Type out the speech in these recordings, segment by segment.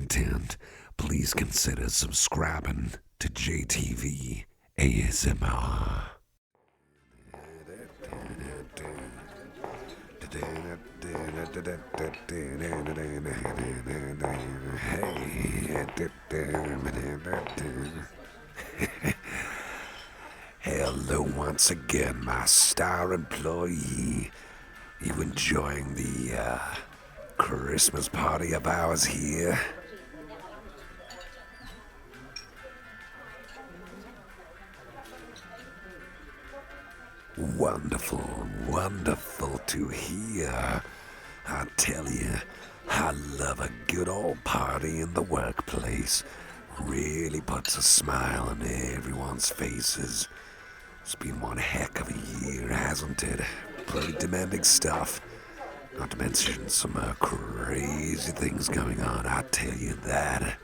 content, please consider subscribing to JTV ASMR. Hello once again, my star employee. You enjoying the Christmas party of ours here? Wonderful, wonderful to hear. I tell you, I love a good old party in the workplace. Really puts a smile on everyone's faces. It's been one heck of a year, hasn't it? Pretty demanding stuff. Not to mention some crazy things going on, I tell you that.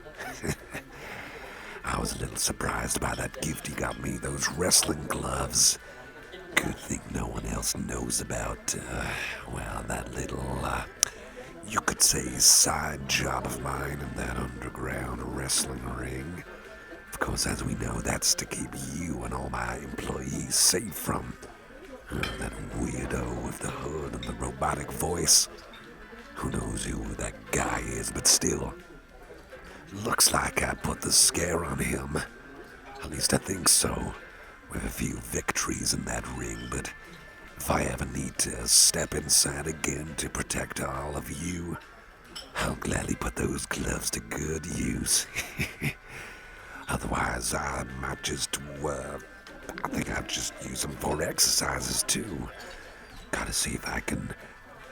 I was a little surprised by that gift you got me, those wrestling gloves. Good thing no one else knows about, that little, you could say side job of mine in that underground wrestling ring. Of course, as we know, that's to keep you and all my employees safe from that weirdo with the hood and the robotic voice. Who knows who that guy is, but still. Looks like I put the scare on him. At least I think so. With a few victories in that ring, but if I ever need to step inside again to protect all of you, I'll gladly put those gloves to good use. Otherwise, I might just, I think I'd just use them for exercises too. Gotta see if I can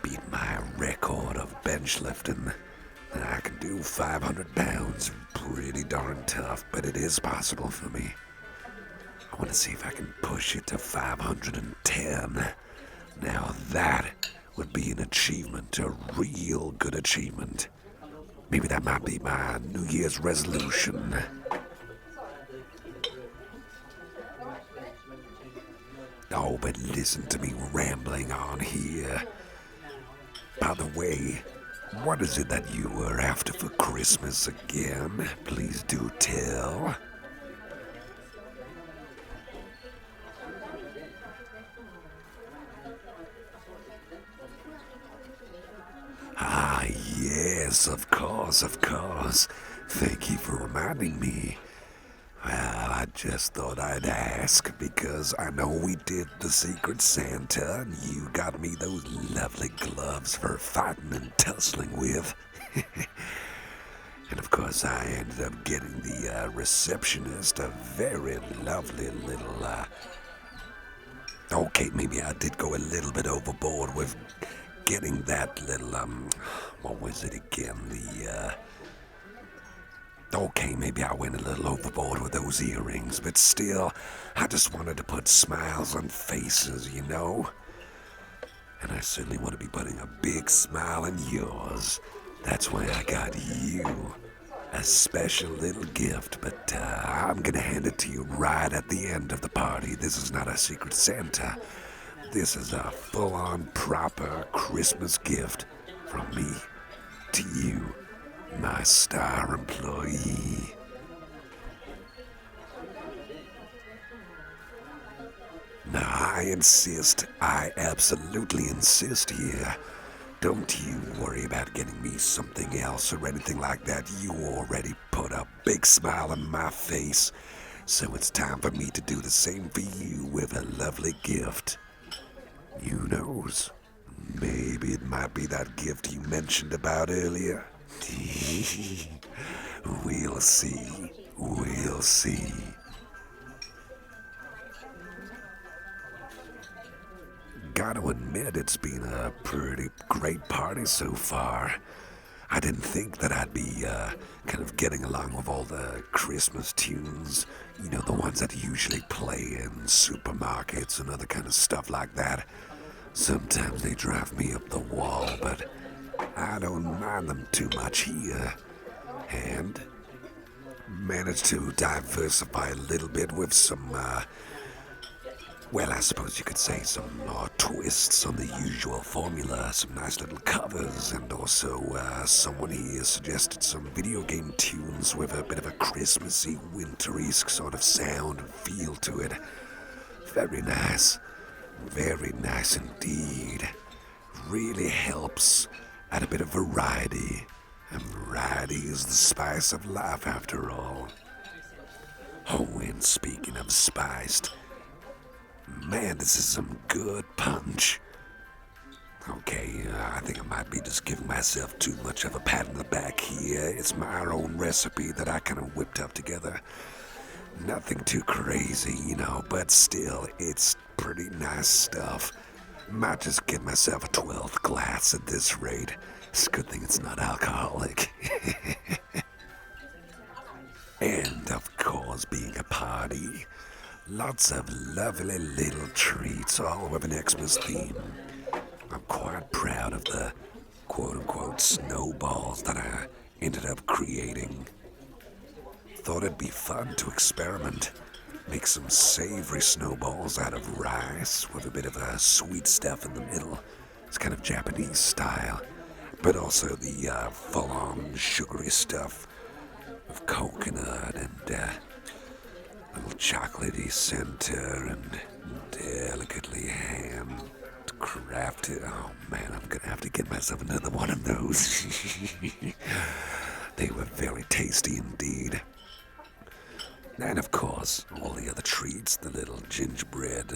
beat my record of bench lifting. I can do 500 pounds, pretty darn tough, but it is possible for me. I want to see if I can push it to 510. Now that would be an achievement, a real good achievement. Maybe that might be my New Year's resolution. Oh, but listen to me rambling on here. By the way, what is it that you were after for Christmas again? Please do tell. Ah, yes, of course. Thank you for reminding me. Well, I just thought I'd ask because I know we did the Secret Santa and you got me those lovely gloves for fighting and tussling with. And of course I ended up getting the receptionist a very lovely little, okay, maybe I did go a little bit overboard with getting that little, what was it again, okay, maybe I went a little overboard with those earrings, but still, I just wanted to put smiles on faces, you know? And I certainly want to be putting a big smile on yours. That's why I got you a special little gift, but I'm gonna hand it to you right at the end of the party. This is not a Secret Santa. This is a full-on proper Christmas gift from me to you, my star employee. Now I absolutely insist here. Don't you worry about getting me something else or anything like that. You already put a big smile on my face. So it's time for me to do the same for you with a lovely gift. Who knows? Maybe it might be that gift you mentioned about earlier. We'll see. Gotta admit, it's been a pretty great party so far. I didn't think that I'd be kind of getting along with all the Christmas tunes, you know, the ones that usually play in supermarkets and other kind of stuff like that. Sometimes they drive me up the wall, but I don't mind them too much here. And managed to diversify a little bit with some well, I suppose you could say some more twists on the usual formula, some nice little covers, and also someone here suggested some video game tunes with a bit of a Christmassy, wintry sort of sound and feel to it. Very nice indeed. Really helps add a bit of variety, and variety is the spice of life after all. Oh, and speaking of spiced, man, this is some good punch. Okay, I think I might be just giving myself too much of a pat on the back here. It's my own recipe that I kind of whipped up together. Nothing too crazy, but still, it's pretty nice stuff. Might just get myself a 12th glass at this rate. It's a good thing it's not alcoholic. And, of course, being a party, lots of lovely little treats, all with an Xmas theme. I'm quite proud of the quote-unquote snowballs that I ended up creating. Thought it'd be fun to experiment. Make some savory snowballs out of rice with a bit of a sweet stuff in the middle. It's kind of Japanese style. But also the full-on sugary stuff of coconut and little chocolatey center and delicately handcrafted. Oh man, I'm gonna have to get myself another one of those. They were very tasty indeed. And of course, all the other treats, the little gingerbread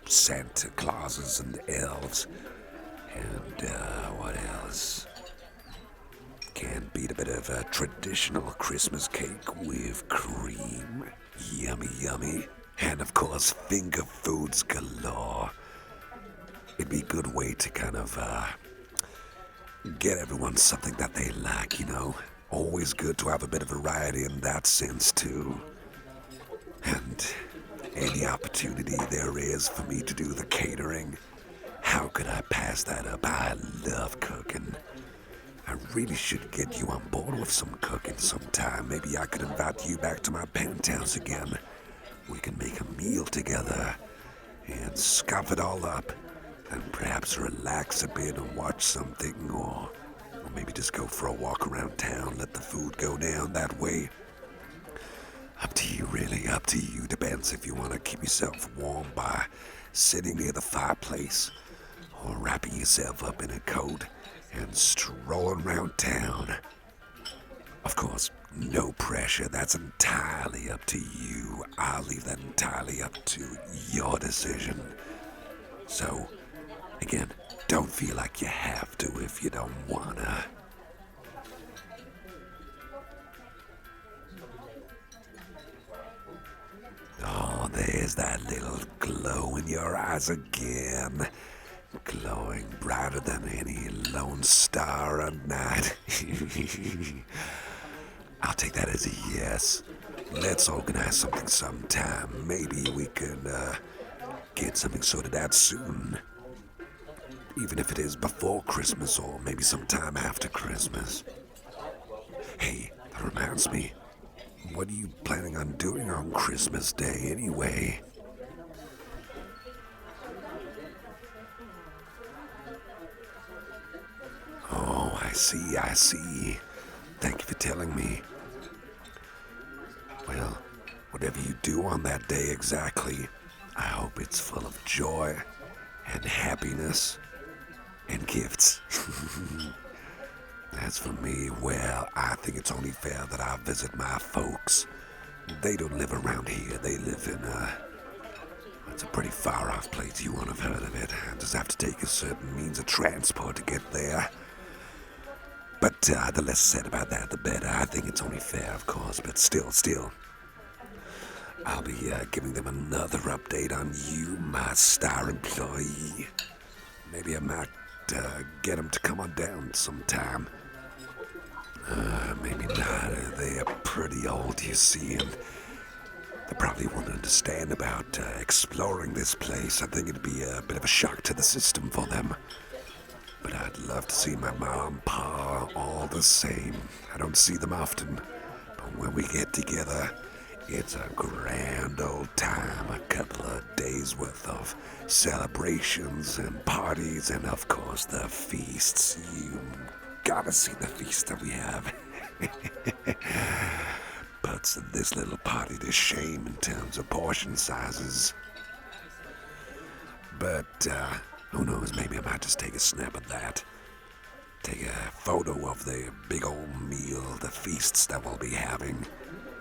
Santa Clauses and elves. And what else? Can't beat a bit of a traditional Christmas cake with cream. Yummy, yummy. And of course, finger foods galore. It'd be a good way to kind of get everyone something that they like, Always good to have a bit of variety in that sense, too. And any opportunity there is for me to do the catering, how could I pass that up? I love cooking. I really should get you on board with some cooking sometime. Maybe I could invite you back to my penthouse again. We can make a meal together and scoff it all up and perhaps relax a bit and watch something or maybe just go for a walk around town, let the food go down that way. Up to you, really, up to you. Depends if you want to keep yourself warm by sitting near the fireplace or wrapping yourself up in a coat and strolling around town. Of course, no pressure. That's entirely up to you. I'll leave that entirely up to your decision. So, again, don't feel like you have to if you don't wanna. Oh, there's that little glow in your eyes again. Glowing brighter than any lone star at night. I'll take that as a yes. Let's organize something sometime. Maybe we can get something sorted out soon. Even if it is before Christmas or maybe sometime after Christmas. Hey, that reminds me. What are you planning on doing on Christmas Day anyway? Oh, I see. Thank you for telling me. Well, whatever you do on that day exactly, I hope it's full of joy and happiness and gifts. As for me, well, I think it's only fair that I visit my folks. They don't live around here. They live in, it's a pretty far-off place. You won't have heard of it. I just have to take a certain means of transport to get there. But the less said about that, the better. I think it's only fair, of course, but still. I'll be giving them another update on you, my star employee. Maybe I might get them to come on down sometime. Maybe not. They're pretty old, you see, and they probably won't understand about exploring this place. I think it'd be a bit of a shock to the system for them. But I'd love to see my mom, pa, all the same. I don't see them often, but when we get together, It's a grand old time, a couple of days worth of celebrations and parties, and of course the feasts. You gotta see the feast that we have. Puts this little party to shame in terms of portion sizes. But, who knows, maybe I might just take a snap of that. Take a photo of the big old meal, the feasts that we'll be having.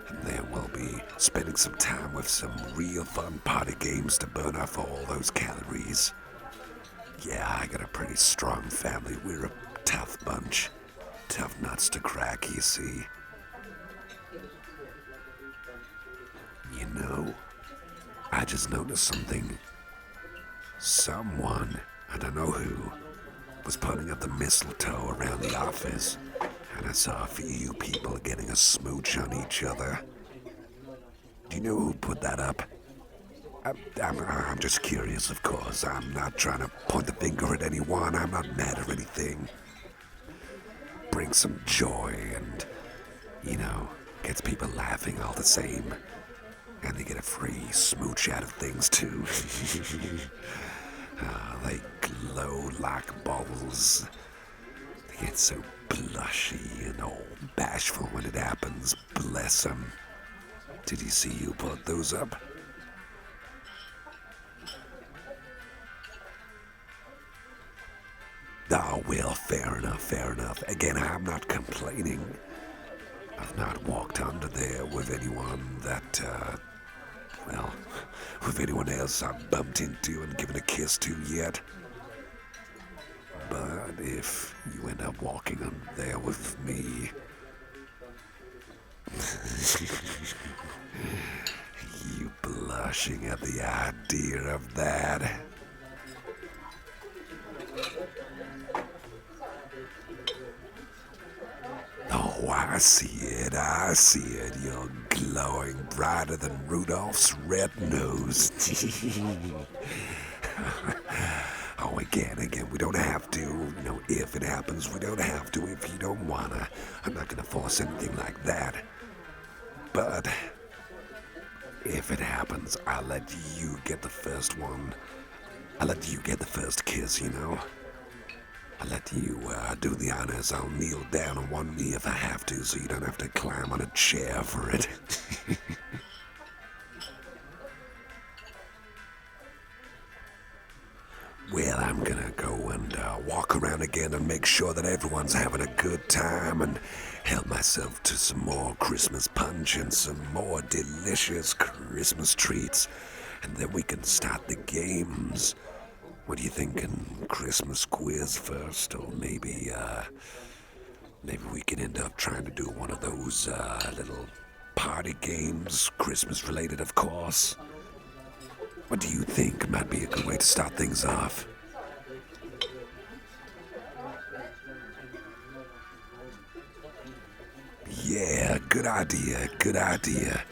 And then we'll be spending some time with some real fun party games to burn off all those calories. Yeah, I got a pretty strong family. We're a tough bunch. Tough nuts to crack, you see. You know, I just noticed something. Someone, I don't know who, was putting up the mistletoe around the office, and I saw a few people getting a smooch on each other. Do you know who put that up? I'm just curious, of course. I'm not trying to point the finger at anyone. I'm not mad or anything. Bring some joy and, gets people laughing all the same. And they get a free smooch out of things, too. They glow like bubbles. They get so blushy and all bashful when it happens. Bless them. Did you see you put those up? Oh, well, fair enough. Again, I'm not complaining. I've not walked under there with anyone that, with anyone else I've bumped into and given a kiss to yet. But if you end up walking under there with me, you blushing at the idea of that. Oh, I see it. You're glowing brighter than Rudolph's red nose. Oh, again, we don't have to. If it happens, we don't have to. If you don't wanna, I'm not gonna force anything like that. But if it happens, I'll let you get the first one. I'll let you get the first kiss, I'll let you do the honors. I'll kneel down on one knee if I have to, so you don't have to climb on a chair for it. Well, I'm gonna go and walk around again and make sure that everyone's having a good time and help myself to some more Christmas punch and some more delicious Christmas treats. And then we can start the games. What are you thinking? Christmas quiz first, or maybe we can end up trying to do one of those little party games, Christmas related, of course. What do you think might be a good way to start things off? Yeah, good idea.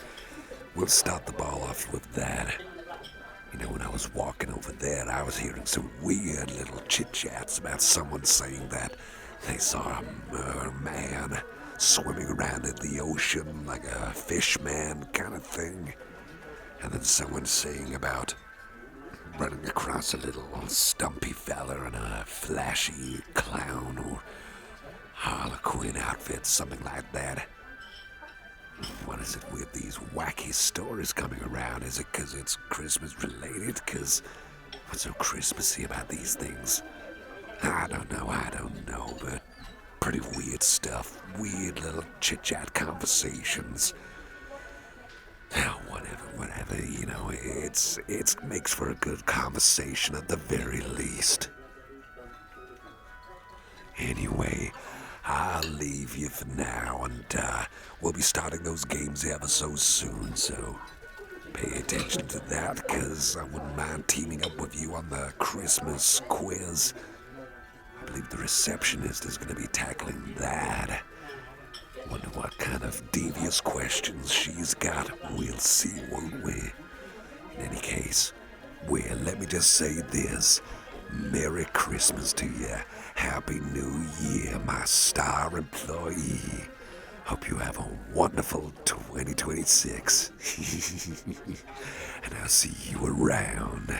We'll start the ball off with that. When I was walking over there, I was hearing some weird little chit-chats about someone saying that they saw a merman swimming around in the ocean like a fish man kind of thing. And then someone saying about running across a little stumpy fella in a flashy clown or harlequin outfit, something like that. What is it with these wacky stories coming around? Is it because it's Christmas related? Because what's so Christmassy about these things? I don't know, but pretty weird stuff. Weird little chit-chat conversations. Whatever, it makes for a good conversation at the very least. Anyway, I'll leave you for now, and we'll be starting those games ever so soon, so pay attention to that, because I wouldn't mind teaming up with you on the Christmas quiz. I believe the receptionist is going to be tackling that. Wonder what kind of devious questions she's got. We'll see, won't we? In any case, well, let me just say this. Merry Christmas to you. Happy New Year, my star employee. Hope you have a wonderful 2026. And I'll see you around.